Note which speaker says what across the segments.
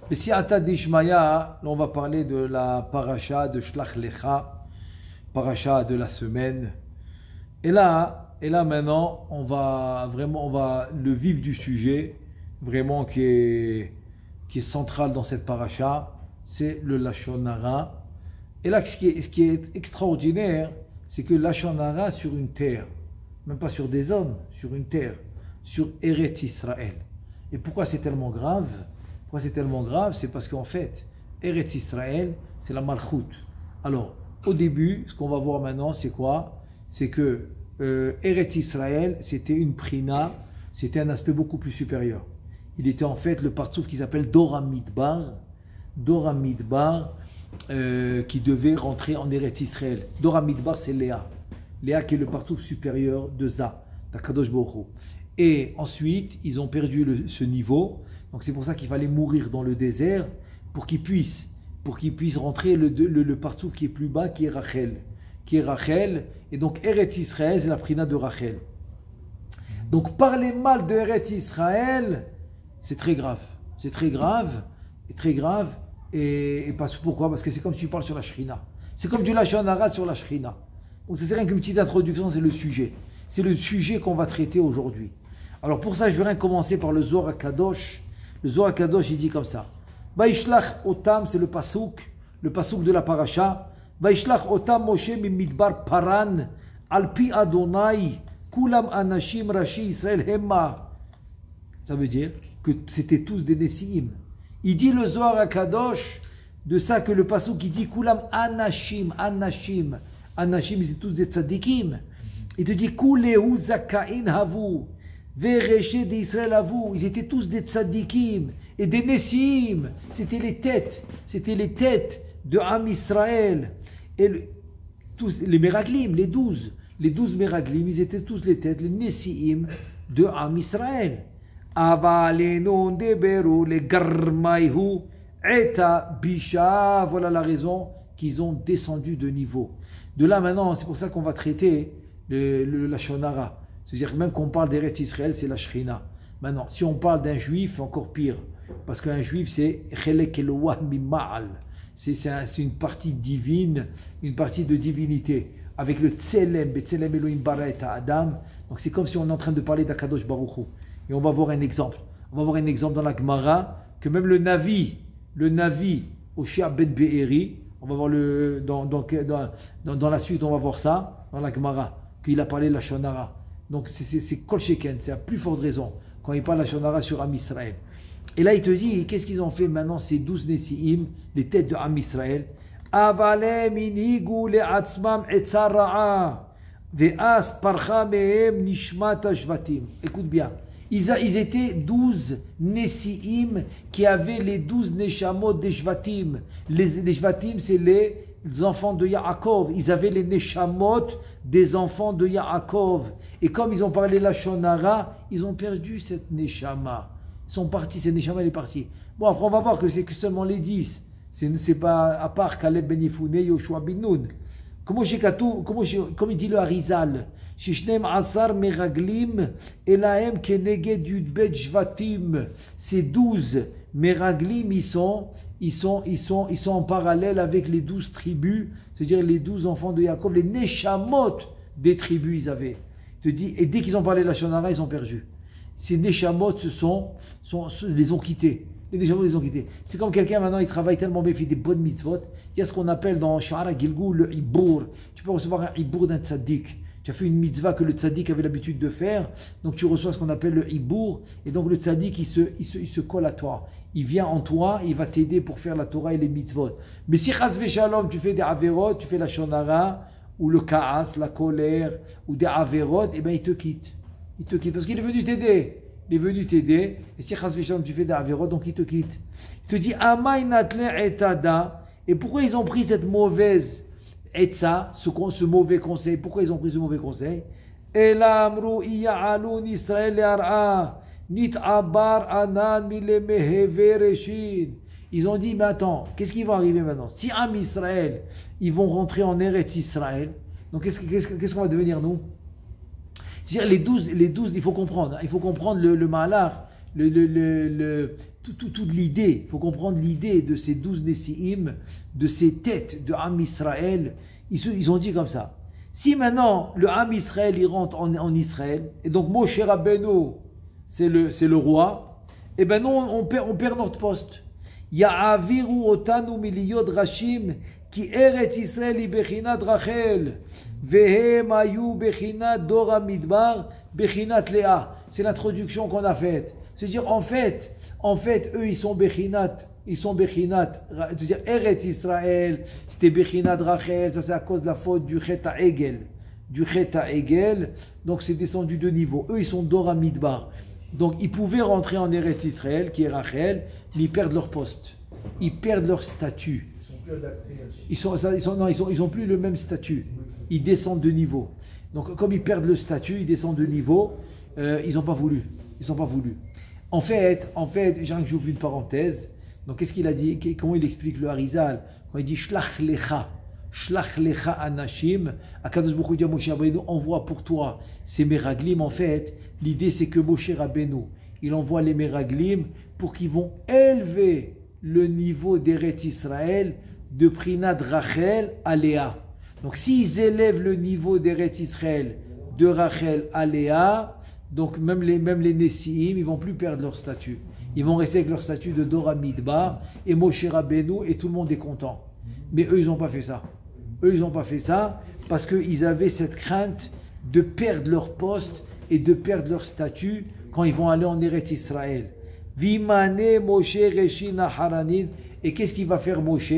Speaker 1: Mais si Ata Dishmaya, là on va parler de la paracha de Shlach Lecha, paracha de la semaine. Et là maintenant, on va le vif du sujet, vraiment qui est central dans cette paracha, c'est le Lashon Hara. Et là, ce qui est extraordinaire, c'est que Lashon Hara sur une terre, même pas sur des hommes, sur une terre, sur Eretz Israël. Et pourquoi c'est tellement grave? Pourquoi c'est tellement grave? C'est parce qu'en fait, Eretz Israël, c'est la Malchut. Alors, au début, ce qu'on va voir maintenant, c'est quoi? C'est que Eretz Israël, c'était une prina, c'était un aspect beaucoup plus supérieur. Il était en fait le partsouf qui s'appelle Dora Midbar, qui devait rentrer en Eretz Israël. Dora Midbar, c'est Léa. Léa qui est le partsouf supérieur de Za, d'Akadosh Baruch Hu. Et ensuite, ils ont perdu ce niveau. Donc c'est pour ça qu'il fallait mourir dans le désert pour qu'ils puissent rentrer le partsouf qui est plus bas, qui est Rachel. Et donc Eretz Israël, c'est la prina de Rachel. Donc parler mal de Eretz Israël, c'est très grave. C'est très grave. Et pourquoi? Parce que c'est comme si tu parles sur la Shrina. C'est comme du Lashon Hara sur la Shrina. Donc c'est rien qu'une petite introduction, c'est le sujet. C'est le sujet qu'on va traiter aujourd'hui. Alors pour ça, je vais commencer par le Zohar HaKadosh. Le Zohar HaKadosh, il dit comme ça. Vaishlach otam, c'est le pasouk de la paracha. Vaishlach otam Moshe mimidbar paran, alpi Adonai, kulam anashim rashi Israël hemma. Ça veut dire que c'était tous des Nessiim. Il dit le Zohar HaKadosh, de ça que le pasouk qui dit kulam anashim, c'est tous des tzadikim. Il te dit kulehu zakain havu. Vereché d'Israël à vous, ils étaient tous des tzadikim et des Nessiim. C'était les têtes de Am Israël. Et tous les Meraglim, les 12 Meraglim, ils étaient tous les têtes, les Nessiim de Am Israël. Avalenu deberu le garmaihu eta bisha. Voilà la raison qu'ils ont descendu de niveau. De là maintenant, c'est pour ça qu'on va traiter le Lashon Hara. C'est-à-dire que même qu'on parle d'Eretz Israël, c'est la Shrina. Maintenant, si on parle d'un juif, encore pire. Parce qu'un juif, c'est Chelek Eloah Mima'al. C'est une partie divine, une partie de divinité. Avec le Tselem, Betselem Elohim bara et Adam. Donc c'est comme si on est en train de parler d'Akadosh Baruch Hu. Et on va voir un exemple. On va voir un exemple dans la Gemara, que même le Navi, Oshia Ben Be'eri, on va voir dans la suite, on va voir ça, dans la Gemara, qu'il a parlé de la Lashon Hara. Donc c'est Kol Sheken, c'est la plus forte raison quand il parle de la Lashon Hara sur Am Israël. Et là il te dit, qu'est-ce qu'ils ont fait maintenant ces 12 Nessiim, les têtes de Am Israël? Avalem inigu le'atzmam etzar ra'a ve'as parcha mehem nishmat hashvatim. Écoute bien, ils étaient 12 Nessiim qui avaient les 12 Neshamot des Shvatim. Les Shvatim, c'est les enfants de Yaakov. Ils avaient les Neshamot des enfants de Yaakov. Et comme ils ont parlé Lashon Hara, ils ont perdu cette Neshama. Ils sont partis, cette Neshama elle est partie. Bon, après on va voir que c'est que seulement les 10. C'est pas à part Caleb ben Yefune, Yoshua ben Nun. Comme il dit le Harizal, Shishnem Asar Meraglim Elahem Keneged Yudbet Shvatim. Ces 12 Meraglim, ils sont en parallèle avec les 12 tribus, c'est-à-dire les 12 enfants de Jacob, les Neshamot des tribus, ils avaient. Te dit, et dès qu'ils ont parlé de la Lashon Hara, ils ont perdu. Ces Neshamot les ont quittés. Les Neshamot les ont quittés. C'est comme quelqu'un maintenant, il travaille tellement bien, il fait des bonnes mitzvot. Il y a ce qu'on appelle dans Sha'ara Gilgul le Ibour. Tu peux recevoir un Ibour d'un tzaddik. Tu as fait une mitzvah que le tzaddik avait l'habitude de faire, donc tu reçois ce qu'on appelle le Ibour, et donc le tzaddik il se colle à toi. Il vient en toi, il va t'aider pour faire la Torah et les mitzvot. Mais si chas v'shalom, tu fais des averot, tu fais la Lashon Hara, ou le kaas, la colère, ou des averot, et bien il te quitte. Il te quitte, parce qu'il est venu t'aider. Il est venu t'aider, et si chas v'shalom, tu fais des averot, donc il te quitte. Il te dit, Amay natle etada, et pourquoi ils ont pris cette mauvaise etza, ce mauvais conseil? Pourquoi ils ont pris ce mauvais conseil? Elamru iya'alun Israël le'ar'a. Nit abar anan milemehevereshin. Ils ont dit, mais attends, qu'est-ce qui va arriver maintenant? Si Am Israël, ils vont rentrer en Eretz Israël, donc qu'est-ce qu'on va devenir nous? C'est-à-dire les 12, il faut comprendre le malar. toute l'idée, il faut comprendre l'idée de ces 12 Nessi'im, de ces têtes de Am Israël. Ils ont dit comme ça. Si maintenant le Am Israël il rentre en Israël, et donc Moshe Rabbeinu c'est le roi, et ben nous on perd notre poste. Ya'aviru otanu miliyot rashim ki eret Israël i bechinat Rachel vehem ayu bechinat Dora Midbar bechinat Léa. C'est l'introduction qu'on a faite. C'est-à-dire en fait eux ils sont bechinat, c'est-à-dire Eret Israël, c'était bechinat Rachel, ça c'est à cause de la faute du Chet HaEgel, donc c'est descendu de niveau. Eux ils sont Dora Midbar. Donc ils pouvaient rentrer en Eret Israël, qui est Rachel, mais ils perdent leur poste, ils perdent leur statut.
Speaker 2: Ils sont plus adaptés.
Speaker 1: Ils ont plus le même statut. Ils descendent de niveau. Donc comme ils perdent le statut, ils descendent de niveau. Ils n'ont pas voulu. En fait, j'ouvre une parenthèse. Donc qu'est-ce qu'il a dit? Comment il explique le Harizal? Quand il dit Shlach lecha anashim, Akadosh Baruch Hu dit à Moshe Rabbeinu, envoie pour toi ces meraglim. En fait, l'idée c'est que Moshe Rabbeinu, il envoie les meraglim pour qu'ils vont élever le niveau d'Eretz Israël de Prinat Rachel à Léa. Donc s'ils élèvent le niveau d'Eretz Israël de Rachel à Léa, donc même les Nessi'im, ils vont plus perdre leur statut. Ils vont rester avec leur statut de Dora Midbar et Moshe Rabbeinu et tout le monde est content. Mais eux, ils n'ont pas fait ça. Parce qu'ils avaient cette crainte de perdre leur poste et de perdre leur statut quand ils vont aller en Eretz Israël. Vimane Moshe Reshina Haranin. Et qu'est-ce qu'il va faire Moshe?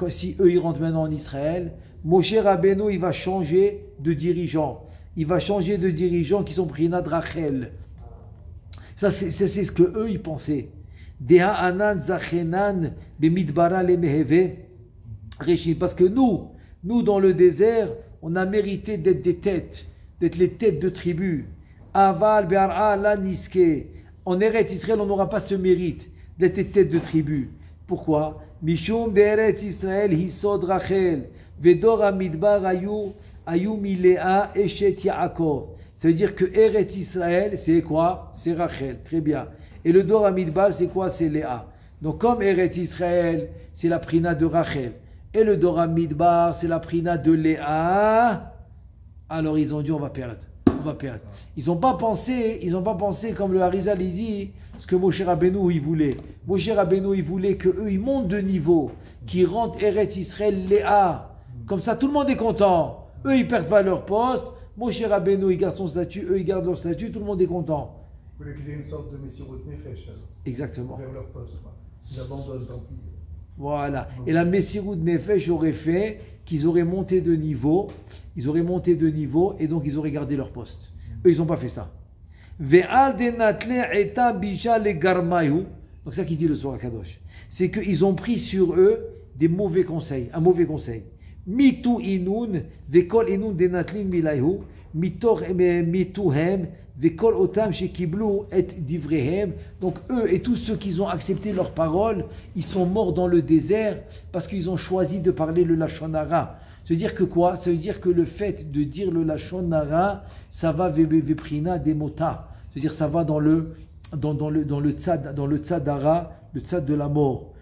Speaker 1: Si eux, ils rentrent maintenant en Israël, Moshe Rabbeinu, il va changer de dirigeant. Il va changer de dirigeants qui sont Prinat Rachel. Ça, c'est ce que eux ils pensaient. Deha anan zachenan bemidbara lemeheve reshim. Parce que nous dans le désert, on a mérité d'être des têtes, d'être les têtes de tribus. Aval be'ara la niske. En Eretz Israël, on n'aura pas ce mérite d'être des têtes de tribus. Pourquoi? Mishum be'eretz Israël hisod Rachel vedor amidbar ayu milea eshet Yaakov. Ça veut dire que Eretz Israël, c'est quoi? C'est Rachel, très bien. Et le Dor Amidbar, c'est quoi? C'est Léa. Donc comme Eretz Israël, c'est la prina de Rachel, et le Dor Amidbar, c'est la prina de Léa, alors ils ont dit on va perdre. Ils n'ont pas pensé comme le Harizal il dit, ce que Moshe Rabbeinu il voulait. Moshe Rabbeinu il voulait qu'eux ils montent de niveau, qu'ils rentrent Eretz Israël Léa. Comme ça tout le monde est content. Eux ils perdent pas leur poste. Moshe Rabbeinu, il garde son statut, eux, ils gardent leur statut, tout le monde est content.
Speaker 2: Il fallait qu'ils aient une sorte de Messirut Nefesh.
Speaker 1: Exactement.
Speaker 2: Vers leur poste. Ils abandonnent, tant pis.
Speaker 1: Voilà. Et la Messirut Nefesh aurait fait qu'ils auraient monté de niveau, et donc ils auraient gardé leur poste. Eux, ils n'ont pas fait ça. Donc ça qui dit le Zohar Kadosh. C'est qu'ils ont pris sur eux un mauvais conseil. Mitu inun vekol inun denatlin milayhu mituhem vekol otam shekiblu et divrehem. Donc eux et tous ceux qui ont accepté leurs paroles, ils sont morts dans le désert parce qu'ils ont choisi de parler le lashon hara. Ça veut dire que quoi? Ça veut dire que le fait de dire le lashon hara, ça va veprina demota. C'est-à-dire ça va dans le tzad hara, le tzad de la mort.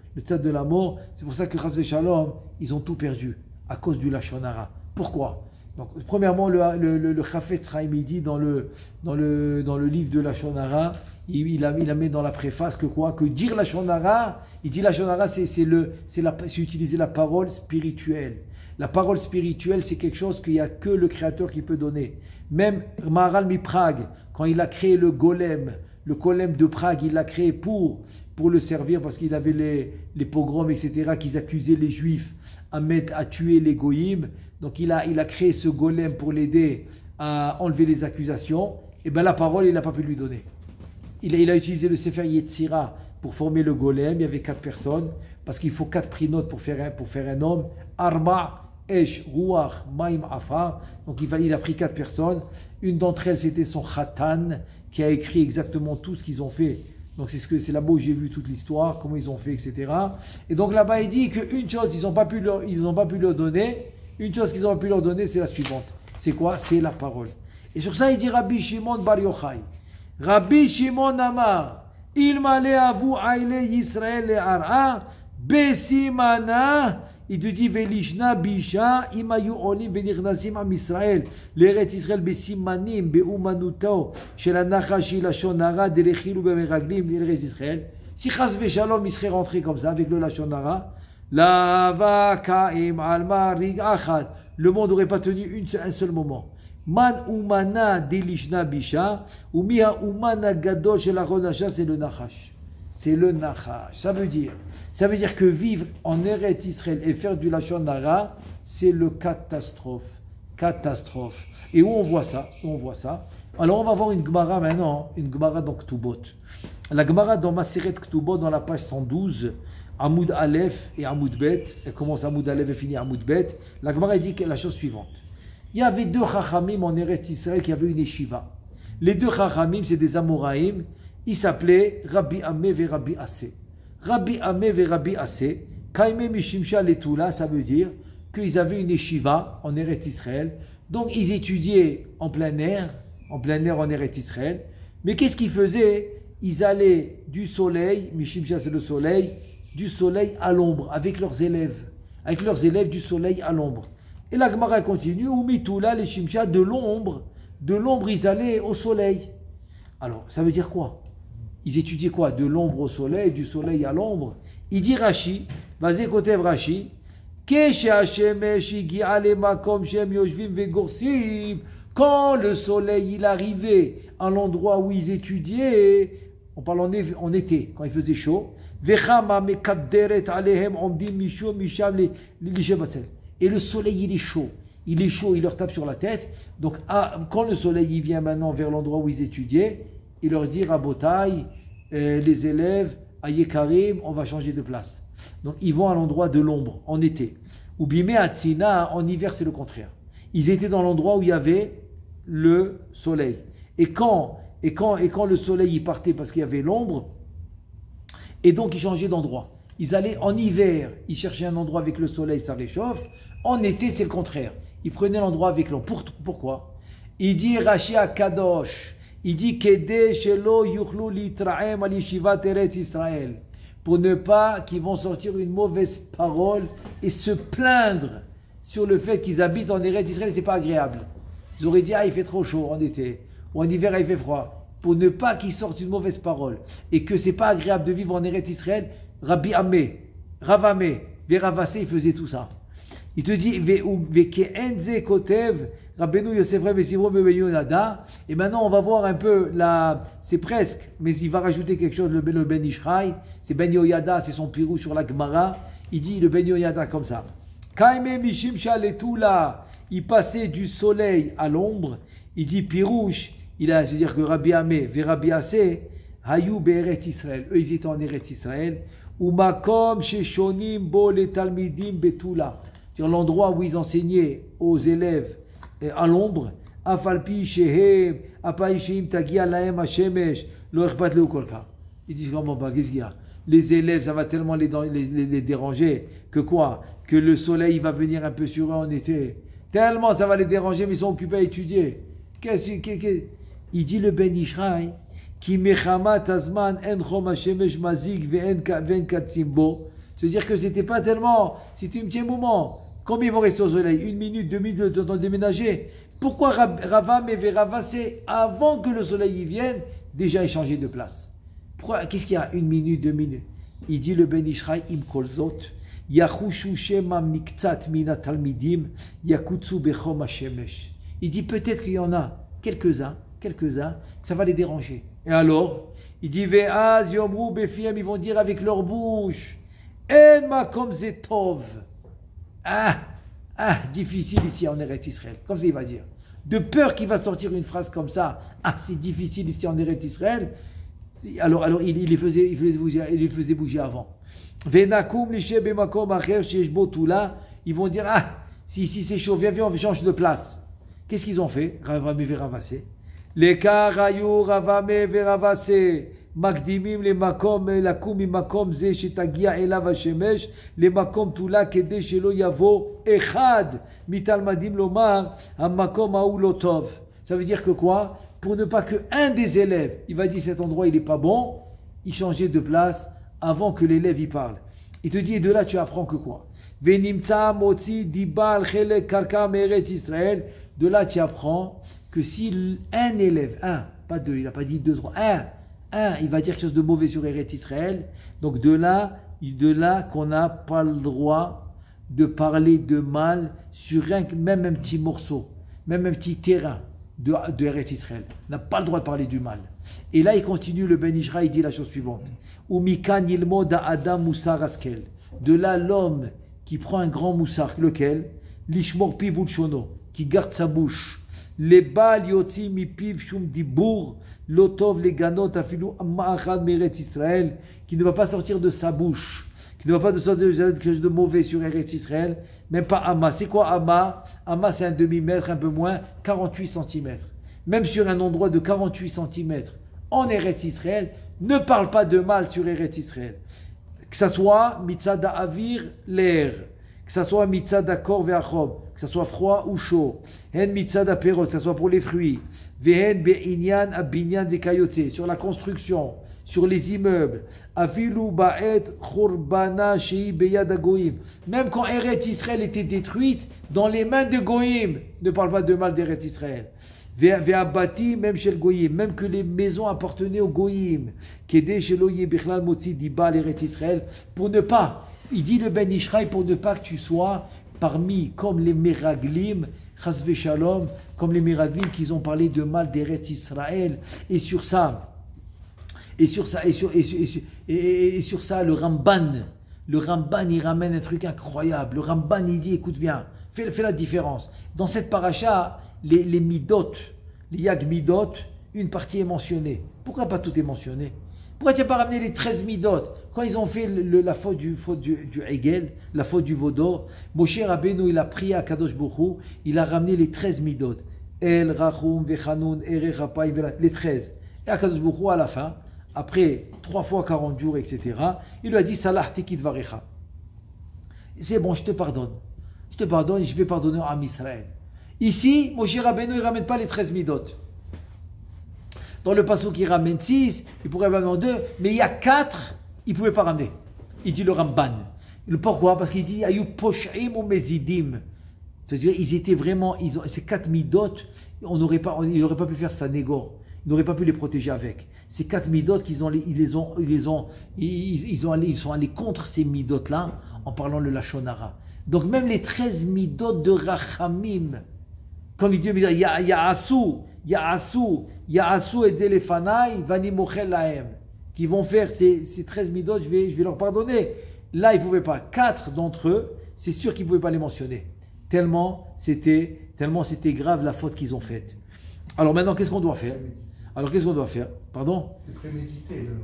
Speaker 1: C'est pour ça que Chas v'Shalom, ils ont tout perdu à cause du lashon hara. Pourquoi? Donc, premièrement, le Chafetz Chaim dit dans le livre de lashon hara, il a mis dans la préface que quoi? Que dire lashon hara, il dit lashon hara, c'est utiliser la parole spirituelle. La parole spirituelle, c'est quelque chose qu'il n'y a que le Créateur qui peut donner. Même Maharal Miprag, quand il a créé le golem de Prague, il l'a créé pour le servir parce qu'il avait les pogroms, etc., qu'ils accusaient les Juifs à tuer les goïms. Donc il a créé ce golem pour l'aider à enlever les accusations. Et bien la parole, il n'a pas pu lui donner. Il a utilisé le Sefer Yetzira pour former le golem. Il y avait 4 personnes, parce qu'il faut 4 prinotes pour faire un homme. Arba, Esh, Ruach, Maim, Afar. Donc il a pris 4 personnes. Une d'entre elles, c'était son Khatan, qui a écrit exactement tout ce qu'ils ont fait. Donc c'est là-bas où j'ai vu toute l'histoire, comment ils ont fait, etc. Et donc là-bas, il dit qu'une chose, ils n'ont pas pu leur donner. Une chose qu'ils ont pu leur donner, c'est la suivante. C'est quoi? C'est la parole. Et sur ça, il dit Rabbi Shimon Bar Yochai. Rabbi Shimon Amar, Il m'allait à vous, Aïle Yisraël et Ara, Bessimana, il te dit, Velishna Bisha, Imayu Olim Venirnasim Am Israël, l'Eret Israël Bessimanim, Beumanuto, chez la Nachashi, la Shonara, Delechilou Bemeraglim, l'Eret Israël. Si Chas Veshalom, il serait rentré comme ça, avec le Lachonara, la Vakaim Alma Rig Achad, le monde n'aurait pas tenu un seul moment. Man Umana Delishna Bisha, ou Miha Umana Gadol chez la Ronasha, c'est le Nachash. C'est le Nachash. Ça veut dire que vivre en Eretz Israël et faire du Lachon Hara, c'est le catastrophe. Catastrophe. Et où on voit ça? Alors on va voir une Gemara maintenant, une Gemara dans Ktubot. La Gemara dans Maseret Ktubot, dans la page 112, Amoud Aleph et Amoud Bet, elle commence Amoud Aleph et finit Amoud Bet. La Gemara dit la chose suivante. Il y avait deux Chachamim en Eretz Israël qui avaient une yeshiva. Les deux Chachamim, c'est des Amoraïm. Ils s'appelaient Rabbi Amé et Rabbi Assé. Rabbi Amé et Rabbi Assé, Kaime Mishimsha Letula, ça veut dire qu'ils avaient une yeshiva en Eretz Israël. Donc ils étudiaient en plein air en Eretz Israël. Mais qu'est-ce qu'ils faisaient? Ils allaient du soleil, Mishimsha c'est le soleil, du soleil à l'ombre avec leurs élèves. Avec leurs élèves du soleil à l'ombre. Et la Gemara continue, ou Mitula, les Shimsha, de l'ombre ils allaient au soleil. Alors, ça veut dire quoi? Ils étudiaient quoi? De l'ombre au soleil, du soleil à l'ombre. Il dit Rashi, vas-y côté Rashi, quand le soleil il arrivait à l'endroit où ils étudiaient, on parle en été, quand il faisait chaud, et le soleil il est chaud, il leur tape sur la tête. Donc quand le soleil il vient maintenant vers l'endroit où ils étudiaient, il leur dit Rabotai, les élèves, Ayekarim, on va changer de place. Donc ils vont à l'endroit de l'ombre en été. Ou Bimé Atsina, en hiver c'est le contraire. Ils étaient dans l'endroit où il y avait le soleil. Et quand le soleil il partait parce qu'il y avait l'ombre, et donc ils changeaient d'endroit. Ils allaient en hiver, ils cherchaient un endroit avec le soleil, ça réchauffe. En été, c'est le contraire. Ils prenaient l'endroit avec l'ombre. Pourquoi? Il dit Rashi Kadosh. Il dit Kede Shelo Yuchlu Litraem al Yeshivat Eretz Israël. Pour ne pas qu'ils vont sortir une mauvaise parole et se plaindre sur le fait qu'ils habitent en Eretz Israël, c'est pas agréable. Ils auraient dit il fait trop chaud en été, ou en hiver il fait froid. Pour ne pas qu'ils sortent une mauvaise parole et que c'est pas agréable de vivre en Eretz Israël, Rabbi Amé, Rav Amé, Veravasé, il faisait tout ça. Il te dit Veke Kotev, Rabbeinu Yosef Reb Sivro Ben Yonada. Et maintenant on va voir un peu c'est presque, mais il va rajouter quelque chose, le Ben Ishraï, c'est Ben Yoyada, c'est son pirou sur la Gemara. Il dit le Ben Yoyada comme ça. Kaime Mishim Shaletula, il passait du soleil à l'ombre. Il dit Pirouche, c'est-à-dire que Rabbi Amé, Verabi Assé, Hayou Be'eret Israël, eux ils étaient en Eretz Israël. Ou Makom Sheshonim Bo le Talmidim Betula, c'est-à-dire l'endroit où ils enseignaient aux élèves à l'ombre. Afalpi Shehem, Apaishim Tagia Laem Hashemesh, Lo Echpat Leu Kolka. Ils disent comment qu'est-ce qu'il y a? Les élèves, ça va tellement les déranger que quoi? Que le soleil va venir un peu sur eux en été. Tellement ça va les déranger, mais ils sont occupés à étudier. Il dit le Ben Ishraï. C'est-à-dire que c'était pas tellement, c'était un petit moment. Combien ils vont rester au soleil? 1 minute, 2 minutes, de temps de déménager. Pourquoi Rava et Veravasé, avant que le soleil y vienne, déjà échangé de place? Pourquoi? Qu'est-ce qu'il y a? 1 minute, 2 minutes. Il dit le Ben Ishraï im kolzot, yachushu shema miktsat mina talmidim, yakutsu bechom hashemesh. Il dit peut-être qu'il y en a quelques-uns, que ça va les déranger. Et alors, il dit Ve'az yomru befiem, ils vont dire avec leur bouche En makom zetov. Difficile ici en Eretz Israël. Comme ça, il va dire. De peur qu'il va sortir une phrase comme ça. C'est difficile ici en Eretz Israël. Alors il les faisait bouger avant. Ve'nakum lishe bemakom acher sheshbo tula. Ils vont dire si ici c'est chaud, viens, on change de place. Qu'est-ce qu'ils ont fait? Ravame Veravasé. Les karayu Ravame Veravasé. Makdimim les makom lakum makom ze shetagia elav hashemesh le makom tula kede shelo yavo echad mitalmadim lomar hamakom haou lo tov. Ça veut dire que quoi? Pour ne pas que un des élèves, il va dire cet endroit il est pas bon, il changeait de place avant que l'élève y parle. Il te dit, et de là tu apprends que quoi? Venimtsa motzi dibal chelek karka meret Israël. De là tu apprends que si un élève, un, pas deux, il n'a pas dit deux, trois, un, il va dire quelque chose de mauvais sur Eretz Israël, donc de là qu'on n'a pas le droit de parler de mal sur même un petit morceau, même un petit terrain de Eretz Israël. On n'a pas le droit de parler du mal. Et là, il continue, le Ben Ishra, il dit la chose suivante. Umikan yilmod adam moussar askel. De là, l'homme qui prend un grand moussar, lequel? Lishmor pivul shono, qui garde sa bouche. Les bal yotzi mi piv shum dibour, lotov les ganot afilu ma'achad meret Israël, qui ne va pas sortir de sa bouche, qui ne va pas sortir de quelque chose de mauvais sur Eretz Israël, même pas Amma. C'est quoi Amma? Amma, c'est un demi-mètre, un peu moins, 48 cm. Même sur un endroit de 48 cm en Eretz Israël, ne parle pas de mal sur Eretz Israël. Que ça soit mitzada avir, l'air, que ça soit mitzada kor ve'achob, que ça soit froid ou chaud, hen mitzada perot, que ça soit pour les fruits, vehen be'inyan abinyan vekayotse, sur la construction, sur les immeubles, afilu ba'et churbana shei beyad hagoyim, même quand Eretz Israël était détruite, dans les mains de Goyim, ne parle pas de mal d'Eretz Israël. Ve'abati, même chez le Goyim, même que les maisons appartenaient au Goyim, Kedé chez l'Oye Bichlal Motzi Diba l'Eretz Israël, pour ne pas, il dit le Ben Ishraï, pour ne pas que tu sois parmi, comme les Meraglim, Chasve Shalom, comme les Meraglim qui ont parlé de mal d'Eretz Israël, et sur ça, sur ça, le Ramban, il ramène un truc incroyable. Le Ramban, il dit, écoute bien, fais la différence. Dans cette paracha, les midot, les yag midot, une partie est mentionnée. Pourquoi pas tout est mentionné? Pourquoi tu n'as pas ramené les 13 midot? Quand ils ont fait la faute du Hegel, la faute du Vaudor, Moshe Rabbeinu, il a prié à Kadosh Baruch Hu, il a ramené les 13 midot. El, Rachum, Vechanun, Ere, Rapay, les 13. Et à Kadosh Baruch Hu, à la fin, après 3 fois 40 jours, etc., il lui a dit, Salah tekid varecha. C'est bon, je te pardonne, je vais pardonner à Israël. Ici, Moshe Rabbeinu, il ne ramène pas les 13 midot. Dans le passouk, il ramène 6, il pourrait ramener 2, mais il y a 4, il ne pouvait pas ramener. Il dit le Ramban. Pourquoi? Parce qu'il dit Ayou posh'im ou mezidim. C'est-à-dire, ils étaient vraiment, ces 4 midot, il n'aurait pas pu faire sa négo. Il n'aurait pas pu les protéger avec. Ces 4 midot, ils sont allés contre ces midot-là en parlant le Lachon Hara. Donc même les 13 midot de Rachamim, comme il dit, Ya'asu et Delefanaï, Vani Mochel Lahem, qui vont faire ces 13 midot, je vais leur pardonner. Là, ils ne pouvaient pas. 4 d'entre eux, c'est sûr qu'ils ne pouvaient pas les mentionner. Tellement c'était grave la faute qu'ils ont faite. Alors maintenant, qu'est-ce qu'on doit faire? Pardon?
Speaker 2: C'est prémédité leur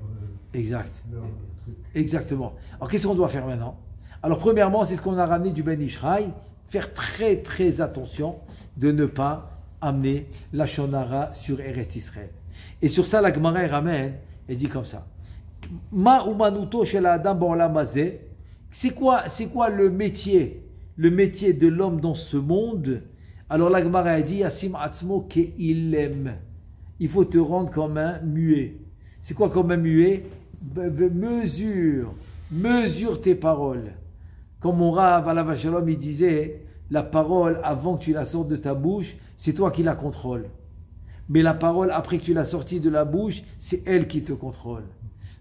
Speaker 1: Exact.
Speaker 2: leur truc.
Speaker 1: Exactement. Alors qu'est-ce qu'on doit faire maintenant? Alors premièrement, c'est ce qu'on a ramené du Ben Ishraï, faire très très attention de ne pas amener la Shonara sur Eretz Israël. Et sur ça, la Gemara ramène, elle dit comme ça. Ma umanuto shel adam ba'olam hazeh. C'est quoi le métier de l'homme dans ce monde? Alors la Gemara a dit Asim atzmo ke'ilem. Il faut te rendre comme un muet. C'est quoi comme un muet? Mesure tes paroles. Comme mon Rav Alav Shalom, il disait, la parole avant que tu la sortes de ta bouche, c'est toi qui la contrôle. Mais la parole après que tu l'as sortie de la bouche, c'est elle qui te contrôle.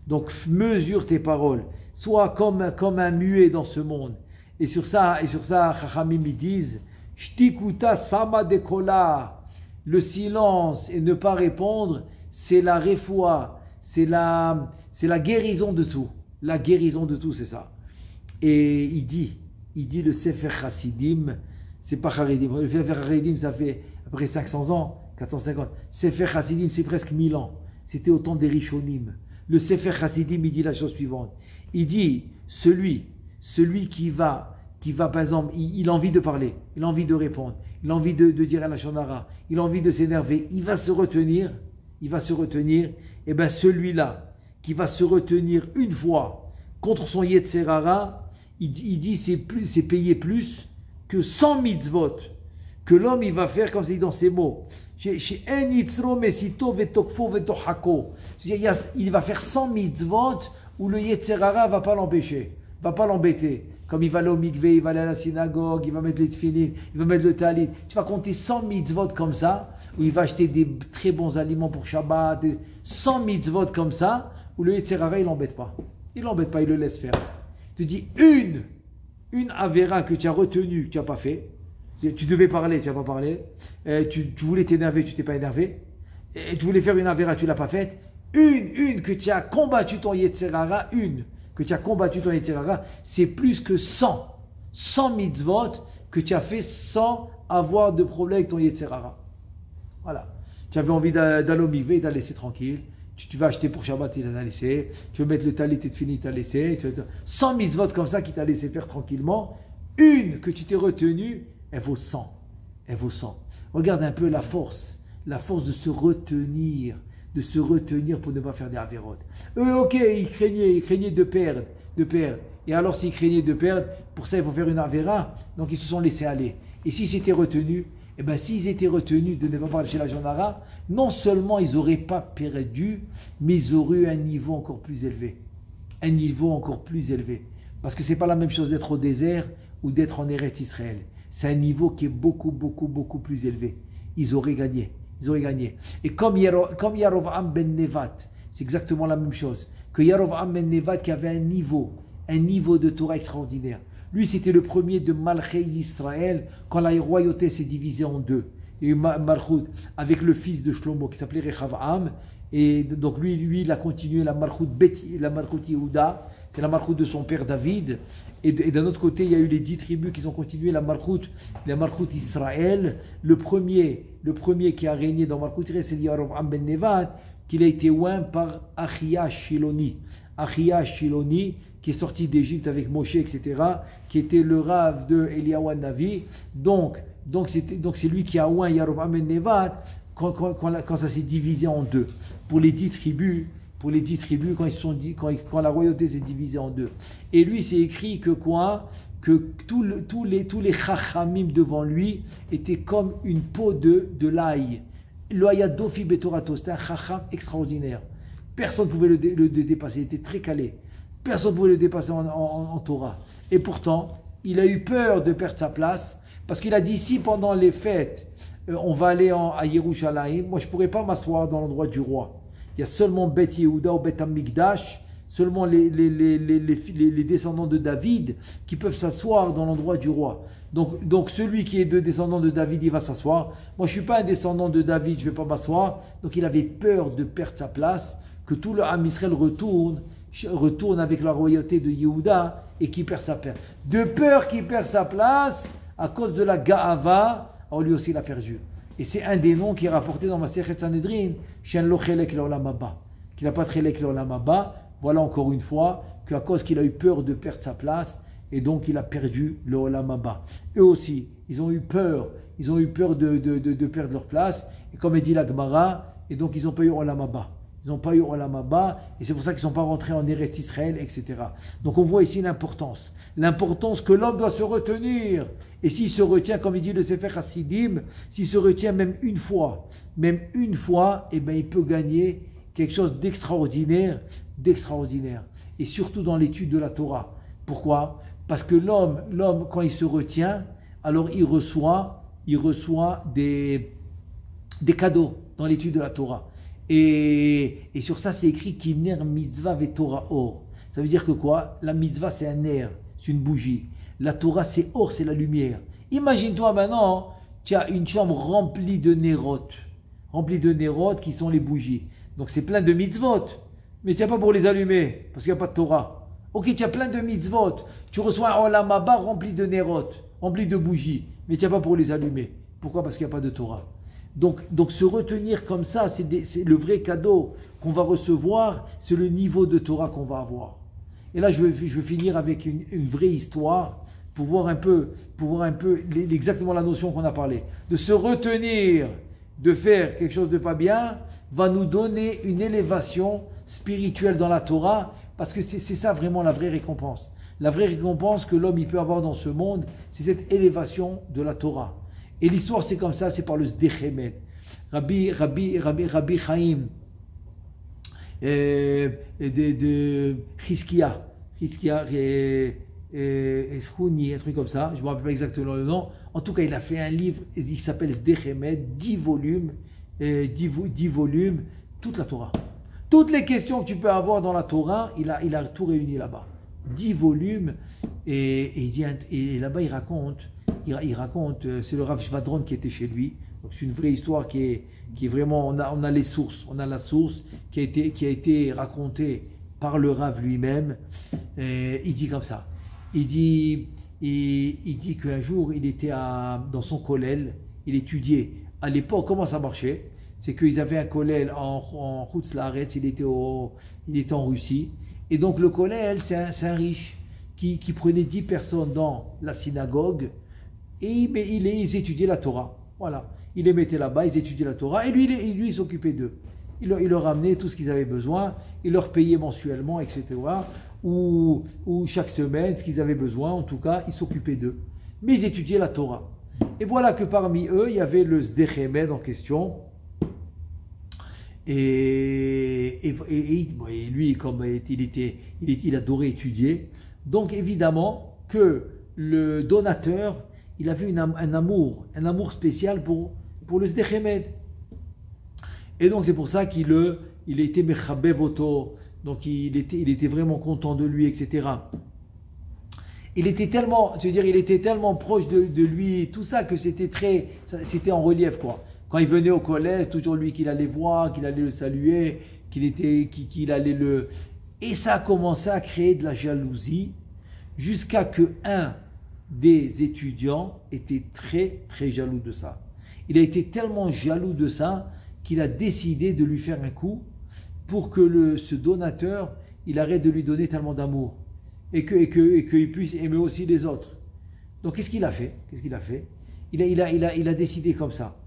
Speaker 1: Donc mesure tes paroles. Sois comme un muet dans ce monde. Et sur ça, Chachamim ils disent, Shtikuta sama dekola. Le silence et ne pas répondre, c'est la refoua, c'est la guérison de tout. La guérison de tout, c'est ça. Et il dit le Sefer Chassidim, c'est pas Chassidim. Le Sefer Chassidim, ça fait à peu près 500 ans, 450. Sefer Chassidim, c'est presque 1000 ans. C'était au temps des Rishonim. Le Sefer Chassidim, il dit la chose suivante. Il dit, celui qui va, par exemple, il a envie de parler, il a envie de répondre, il a envie de dire un Lachon Hara, il a envie de s'énerver, il va se retenir, et bien celui-là, qui va se retenir une fois contre son Yetzer Hara, il dit c'est payé plus que 100 mitzvot, que l'homme il va faire, comme c'est dit dans ces mots, il va faire 100 mitzvot où le Yetzer Hara va pas l'empêcher, va pas l'embêter. Comme il va aller au mikvé, il va aller à la synagogue, il va mettre les tefillin, il va mettre le talit. Tu vas compter 100 mitzvot comme ça, où il va acheter des très bons aliments pour Shabbat, 100 mitzvot comme ça, où le Yetzer Hara il l'embête pas. Il l'embête pas, il le laisse faire. Tu dis une avéra que tu as retenue, que tu n'as pas fait. Tu devais parler, tu n'as pas parlé. Tu voulais t'énerver, tu t'es pas énervé. Et tu voulais faire une avéra, tu l'as pas faite. Une que tu as combattu ton Yetzer Hara, que tu as combattu ton Yetzer Hara, c'est plus que 100 mitzvot que tu as fait sans avoir de problème avec ton Yetzer Hara. Voilà. Tu avais envie d'aller au mikvé, il t'a laissé tranquille. Tu vas acheter pour Shabbat, il t'a laissé. Tu veux mettre le talit, c'est fini, il t'a laissé. 100 mitzvot comme ça qu'il t'a laissé faire tranquillement. Une que tu t'es retenue, elle vaut 100. Elle vaut 100. Regarde un peu la force de se retenir pour ne pas faire des avérotes. Eux, ok, ils craignaient de perdre. Et alors, s'ils craignaient de perdre, pour ça, il faut faire une avéra. Donc, ils se sont laissés aller. Et s'ils s'étaient retenus, s'ils étaient retenus de ne pas parler chez la Janara, non seulement ils n'auraient pas perdu, mais ils auraient eu un niveau encore plus élevé. Parce que ce n'est pas la même chose d'être au désert ou d'être en Eretz Israël. C'est un niveau qui est beaucoup plus élevé. Ils auraient gagné. Et comme Yarovam ben Nevat, c'est exactement la même chose. Que Yarovam ben Nevat qui avait un niveau de Torah extraordinaire. Lui, c'était le premier de Malchei Israël quand la royauté s'est divisée en deux. Il y a eu Malchut avec le fils de Shlomo qui s'appelait Rechavam. Et donc lui, il a continué la Malchut Yehuda, c'est la Malchut de son père David. Et d'un autre côté, il y a eu les 10 tribus qui ont continué la Malchut Israël. Le premier qui a régné dans Malchut Israël, c'est Yarovam ben Nevat, qu'il a été oint par Achia Shiloni. Achia Shiloni, qui est sorti d'Égypte avec Moshe, etc., qui était le rave de Eliyahu Navi. Donc c'est lui qui a oint Yarovam ben Nevat quand ça s'est divisé en deux. Pour les 10 tribus, quand la royauté s'est divisée en deux. Et lui, c'est écrit que tous les chachamim devant lui étaient comme une peau de l'ail. Loya Dofi Betorato, c'était un chacham extraordinaire. Personne ne pouvait le dépasser, il était très calé. Personne ne pouvait le dépasser en Torah. Et pourtant, il a eu peur de perdre sa place, parce qu'il a dit, si pendant les fêtes, on va aller à Yerushalayim, moi je ne pourrais pas m'asseoir dans l'endroit du roi. Il y a seulement Beth Yehuda ou Beth Amikdash, seulement les descendants de David qui peuvent s'asseoir dans l'endroit du roi. Donc celui qui est descendant de David, il va s'asseoir. Moi je ne suis pas un descendant de David, je ne vais pas m'asseoir. Donc il avait peur de perdre sa place, que tout le Ham Israël retourne avec la royauté de Yehuda et qu'il perd sa place. De peur qu'il perd sa place, à cause de la Ga'ava, alors lui aussi il a perdu. Et c'est un des noms qui est rapporté dans Masechet Sanhedrin, Shen lo chelek le'olam haba, qu'il n'a pas de chelek le'olam haba. Voilà encore une fois qu'à cause qu'il a eu peur de perdre sa place, et donc il a perdu le olam haba. Eux aussi, ils ont eu peur de perdre leur place, et comme dit la Gemara, et donc ils n'ont pas eu olam haba. Et c'est pour ça qu'ils ne sont pas rentrés en Eretz Israël, etc. Donc on voit ici l'importance que l'homme doit se retenir. Et s'il se retient, comme il dit le Sefer Hasidim, s'il se retient même une fois, il peut gagner quelque chose d'extraordinaire. Et surtout dans l'étude de la Torah. Pourquoi ? Parce que l'homme, quand il se retient, alors il reçoit des cadeaux dans l'étude de la Torah. Et sur ça, c'est écrit Kiner mitzvah ve Torah or. Ça veut dire que quoi ? La mitzvah, c'est un air, c'est une bougie. La Torah, c'est or, c'est la lumière. Imagine-toi maintenant, tu as une chambre remplie de nérotes qui sont les bougies. Donc c'est plein de mitzvot, mais tu n'as pas pour les allumer, parce qu'il n'y a pas de Torah. Ok, tu as plein de mitzvot, tu reçois un olam haba rempli de nérotes, rempli de bougies, mais tu n'as pas pour les allumer. Pourquoi ? Parce qu'il n'y a pas de Torah. Donc se retenir comme ça, c'est le vrai cadeau qu'on va recevoir, c'est le niveau de Torah qu'on va avoir. Et là, je veux finir avec une vraie histoire pour voir un peu exactement la notion qu'on a parlé. De se retenir, de faire quelque chose de pas bien, va nous donner une élévation spirituelle dans la Torah, parce que c'est ça vraiment la vraie récompense. La vraie récompense que l'homme il peut avoir dans ce monde, c'est cette élévation de la Torah. Et l'histoire, c'est comme ça, c'est par le Sdechemed. Rabbi Chaim de Chizkia et Schouni, un truc comme ça, je ne me rappelle pas exactement le nom. En tout cas, il a fait un livre, il s'appelle Sdechemed, 10 volumes, 10 volumes, toute la Torah. Toutes les questions que tu peux avoir dans la Torah, il a tout réuni là-bas. 10 volumes, et là-bas, il raconte, c'est le Rav Shvadron qui était chez lui. Donc c'est une vraie histoire qui est vraiment, on a les sources, on a la source qui a été racontée par le Rav lui-même. Il dit comme ça. Il dit qu'un jour, il était dans son kollel, il étudiait. À l'époque, comment ça marchait? C'est qu'ils avaient un kollel en Chutz Laaretz, il était en Russie. Et donc le kollel, c'est un riche qui prenait 10 personnes dans la synagogue et ils étudiaient la Torah. Voilà. Il les mettait là-bas, ils étudiaient la Torah et lui il s'occupait d'eux. Il leur amenait tout ce qu'ils avaient besoin, il leur payait mensuellement, etc. Ou chaque semaine, ce qu'ils avaient besoin, en tout cas, il s'occupait d'eux. Mais ils étudiaient la Torah. Et voilà que parmi eux, il y avait le Sdechemed en question. Et lui, comme il adorait étudier, donc évidemment que le donateur, il avait un amour spécial pour le Sdechemed. Et donc c'est pour ça qu'il était mechabev oto, donc il était vraiment content de lui, etc. Il était tellement proche de lui, tout ça, que c'était en relief, quoi. Quand il venait au collège, toujours lui qu'il allait voir, qu'il allait le saluer, qu'il allait le... Et ça a commencé à créer de la jalousie, jusqu'à que un des étudiants était très, très jaloux de ça. Il a été tellement jaloux de ça qu'il a décidé de lui faire un coup pour que ce donateur, il arrête de lui donner tellement d'amour et qu'il puisse aimer aussi les autres. Donc qu'est-ce qu'il a fait? Il a décidé comme ça.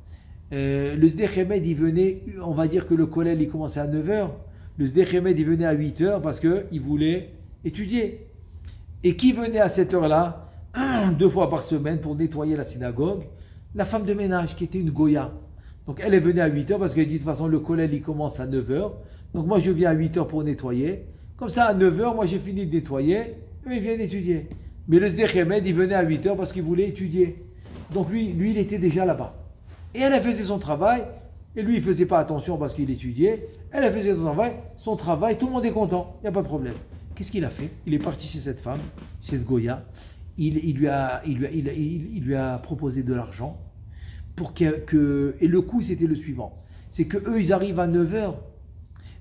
Speaker 1: Le Sdechemed, il venait, on va dire que le kollel, il commençait à 9h. Le Sdechemed, il venait à 8h parce qu'il voulait étudier. Et qui venait à cette heure-là, 2 fois par semaine pour nettoyer la synagogue? La femme de ménage, qui était une Goya. Donc elle est venue à 8h parce qu'elle dit de toute façon le kollel, il commence à 9h. Donc moi je viens à 8h pour nettoyer. Comme ça à 9h, moi j'ai fini de nettoyer, eux ils viennent étudier. Mais le Sdechemed, il venait à 8h parce qu'il voulait étudier. Donc lui il était déjà là-bas. Et elle faisait son travail, et lui il ne faisait pas attention parce qu'il étudiait. Elle faisait son travail, tout le monde est content, il n'y a pas de problème. Qu'est-ce qu'il a fait? Il est parti chez cette femme, cette Goya, il lui a proposé de l'argent, et le coup c'était le suivant, c'est qu'eux ils arrivent à 9h,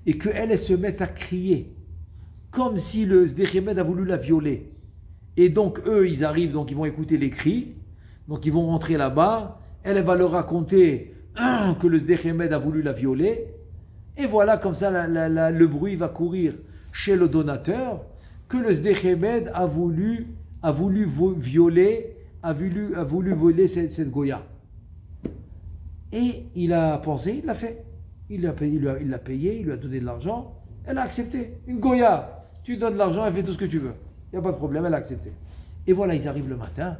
Speaker 1: et qu'elle se met à crier, comme si le Sdechemed a voulu la violer. Et donc eux ils arrivent, donc ils vont écouter les cris, donc ils vont rentrer là-bas, elle va leur raconter que le Sdechemed a voulu la violer. Et voilà, comme ça, le bruit va courir chez le donateur, que le Sdechemed a voulu voler cette Goya. Et il a pensé, il l'a fait. Il l'a payé, il lui a donné de l'argent. Elle a accepté. Une Goya, tu donnes de l'argent, elle fait tout ce que tu veux. Il n'y a pas de problème, elle a accepté. Et voilà, ils arrivent le matin.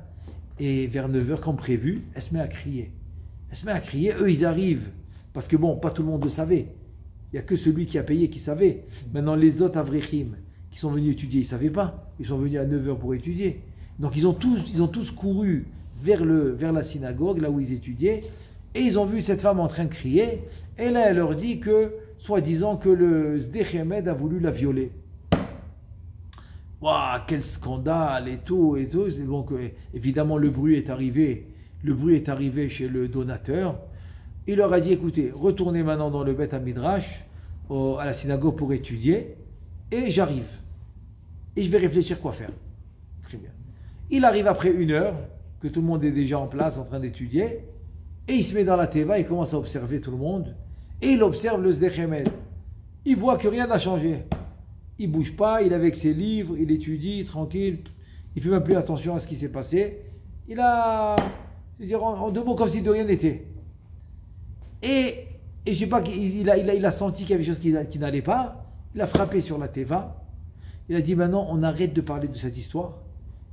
Speaker 1: Et vers 9h, comme prévu, elle se met à crier. Eux, ils arrivent. Parce que bon, pas tout le monde le savait. Il n'y a que celui qui a payé qui savait. Maintenant, les autres Avrechim qui sont venus étudier, ils ne savaient pas. Ils sont venus à 9h pour étudier. Donc, ils ont tous couru vers la synagogue, là où ils étudiaient. Et ils ont vu cette femme en train de crier. Et là, elle leur dit que, soi-disant, que le Sdechemed a voulu la violer. Waouh, quel scandale et tout. C'est bon que, évidemment, le bruit est arrivé chez le donateur. Il leur a dit, écoutez, retournez maintenant dans le Beth Hamidrash, à la synagogue pour étudier, et j'arrive. Et je vais réfléchir quoi faire. Très bien. Il arrive après 1h, que tout le monde est déjà en place en train d'étudier, et il se met dans la teva, il commence à observer tout le monde, et il observe le Sdechemed. Il voit que rien n'a changé. Il ne bouge pas, il est avec ses livres, il étudie, tranquille, il ne fait même plus attention à ce qui s'est passé. Il a, c'est-à-dire en 2 mots, comme si de rien n'était. Et je sais pas, il a senti qu'il y avait quelque chose qui n'allait pas. Il a frappé sur la teva. Il a dit maintenant, on arrête de parler de cette histoire.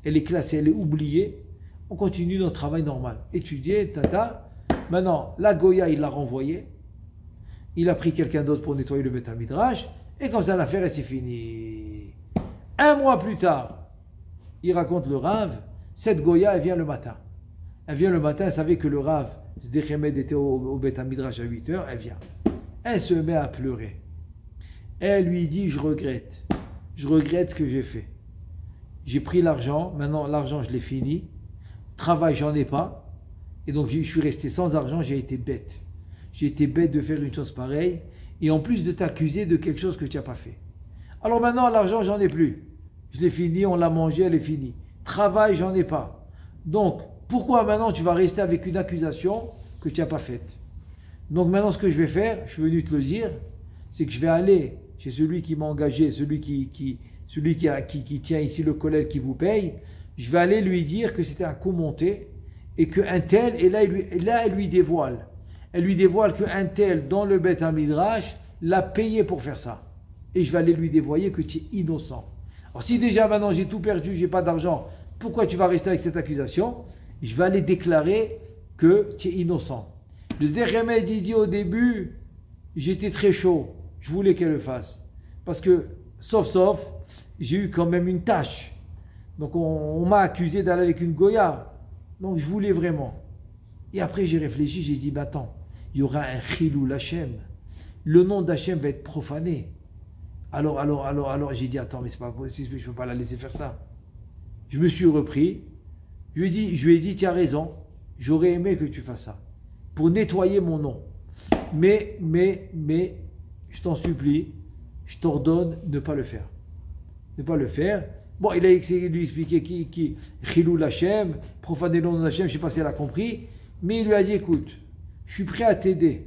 Speaker 1: Elle est classée, elle est oubliée. on continue notre travail normal. Étudier, tata. Maintenant, la Goya, il l'a renvoyé. Il a pris quelqu'un d'autre pour nettoyer le Beth Midrash. Et comme ça, l'affaire, c'est fini. Un mois plus tard, il raconte le Rav. Cette Goya, elle vient le matin. Elle vient le matin, elle savait que le Rav, Zdechemad était au Beth Midrash à 8 heures. Elle vient. Elle se met à pleurer. Elle lui dit, je regrette ce que j'ai fait. J'ai pris l'argent, maintenant l'argent je l'ai fini, travail j'en ai pas, et donc je suis resté sans argent, j'ai été bête. J'ai été bête de faire une chose pareille, et en plus de t'accuser de quelque chose que tu n'as pas fait. Alors maintenant l'argent j'en ai plus, je l'ai fini, on l'a mangé, elle est finie. Travail j'en ai pas. Donc pourquoi maintenant tu vas rester avec une accusation que tu n'as pas faite? Donc maintenant ce que je vais faire, je suis venu te le dire, c'est que je vais aller chez celui qui m'a engagé, celui qui tient ici le collège qui vous paye, je vais aller lui dire que c'était un coup monté et qu'un tel, et là elle lui dévoile. Elle lui dévoile qu'un tel dans le Beth Midrash l'a payé pour faire ça. Et je vais aller lui dévoiler que tu es innocent. Alors si déjà maintenant j'ai tout perdu, j'ai pas d'argent, pourquoi tu vas rester avec cette accusation? Je vais aller déclarer que tu es innocent. Le Zdechemad dit au début, j'étais très chaud. Je voulais qu'elle le fasse. Parce que, sauf, j'ai eu quand même une tâche. Donc, on m'a accusé d'aller avec une Goya. Donc, je voulais vraiment. Et après, j'ai réfléchi, j'ai dit, attends, il y aura un Chilul Hashem. Le nom d'Hachem va être profané. Alors, j'ai dit, attends, mais c'est pas possible, je ne peux pas la laisser faire ça. Je me suis repris. Je lui ai dit, tu as raison, j'aurais aimé que tu fasses ça. Pour nettoyer mon nom. Mais, je t'en supplie, je t'ordonne de ne pas le faire. Ne pas le faire. Bon, il a essayé de lui expliquer qui Chilul Hashem, profaner le nom d'Hachem, je ne sais pas si elle a compris, mais il lui a dit, écoute, je suis prêt à t'aider,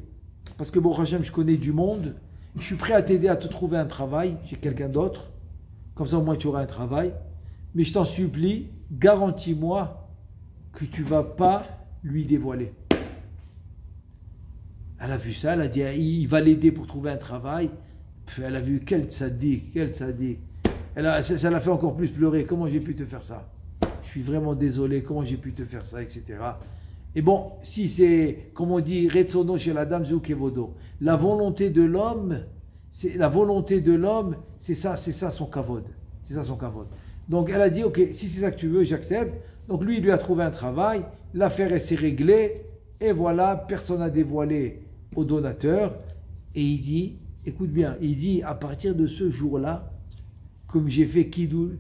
Speaker 1: parce que bon, Hachem, je connais du monde, je suis prêt à t'aider à te trouver un travail chez quelqu'un d'autre, comme ça au moins tu auras un travail, mais je t'en supplie, garantis-moi que tu ne vas pas lui dévoiler. Elle a vu ça, elle a dit, il va l'aider pour trouver un travail. Puis elle a vu, quel tzaddik. Ça l'a fait encore plus pleurer. Comment j'ai pu te faire ça? Je suis vraiment désolé, comment j'ai pu te faire ça, etc. Et bon, si c'est, comme on dit, retsono chez la dame zukevodo, la volonté de l'homme, c'est ça son kavod. C'est ça son kavod. Donc elle a dit, ok, si c'est ça que tu veux, j'accepte. Donc lui, il lui a trouvé un travail, l'affaire elle s'est réglée, et voilà, personne n'a dévoilé au donateur, et il dit, écoute bien, il dit, à partir de ce jour-là, comme j'ai fait Kidou,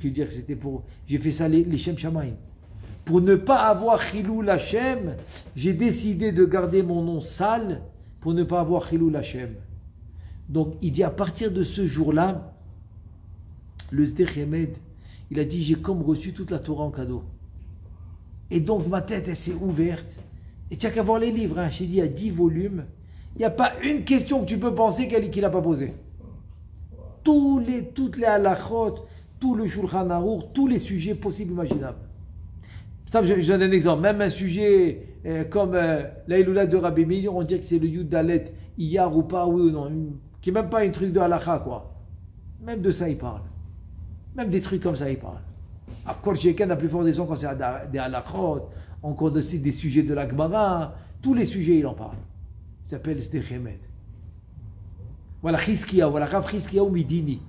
Speaker 1: j'ai fait ça les Shem Shamaim. Pour ne pas avoir Chilul Hashem, j'ai décidé de garder mon nom sale, pour ne pas avoir Chilul Hashem. Donc il dit, à partir de ce jour-là, le Zdechemad, il a dit, j'ai comme reçu toute la Torah en cadeau. Et donc ma tête, elle s'est ouverte. Et tu n'as qu'à voir les livres, hein. J'ai dit, il y a 10 volumes. Il n'y a pas une question que tu peux penser qu'il n'a pas posée. Toutes les halachot, tout le Shulchan Aruch, tous les sujets possibles, imaginables. Je donne un exemple. Même un sujet comme l'Aïloula de Rabbi Meir, on dirait que c'est le Yud Dalet, Iyar ou pas, oui ou non, qui n'est même pas un truc de halacha, quoi. Même de ça, il parle. Même des trucs comme ça, il parle. À Kol Sheken, la plus forte raison quand c'est des halachot, encore aussi des sujets de la Gemara, tous les sujets, il en parle. Il s'appelle Zdechemad. Voilà, Chizkiyahu, voilà, Rav Chizkiyahu Midini.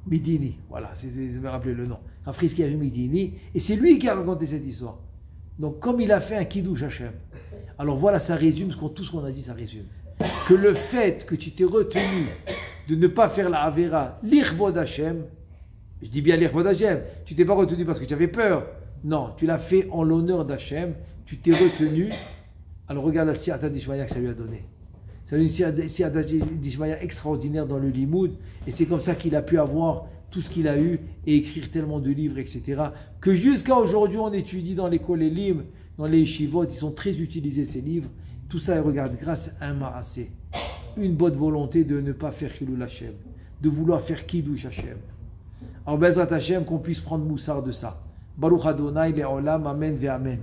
Speaker 1: Midini, voilà, je vais rappeler le nom. Rav Chizkiyahu Midini, et c'est lui qui a raconté cette histoire. Donc, comme il a fait un Kiddush Hashem, alors voilà, ça résume tout ce qu'on a dit, ça résume. Que le fait que tu t'es retenu de ne pas faire la Avera, l'Irvod Hashem, je dis bien l'Irvod Hashem, tu t'es pas retenu parce que tu avais peur. Non, tu l'as fait en l'honneur d'Hachem, tu t'es retenu. Alors regarde la Siyata d'Ishmaïa que ça lui a donné. Ça lui a une Siyata d'Ishmaïa extraordinaire dans le Limoud, et c'est comme ça qu'il a pu avoir tout ce qu'il a eu et écrire tellement de livres, etc. Que jusqu'à aujourd'hui, on étudie dans l'école les livres, dans les yeshivot, ils sont très utilisés ces livres. Tout ça, regarde, grâce à un marassé, une bonne volonté de ne pas faire Chilul Hashem, de vouloir faire Kiddush Hashem. Alors, Bezrat Hashem, qu'on puisse prendre moussard de ça. Baruch Adonai, Le'olam, Amen ve Amen.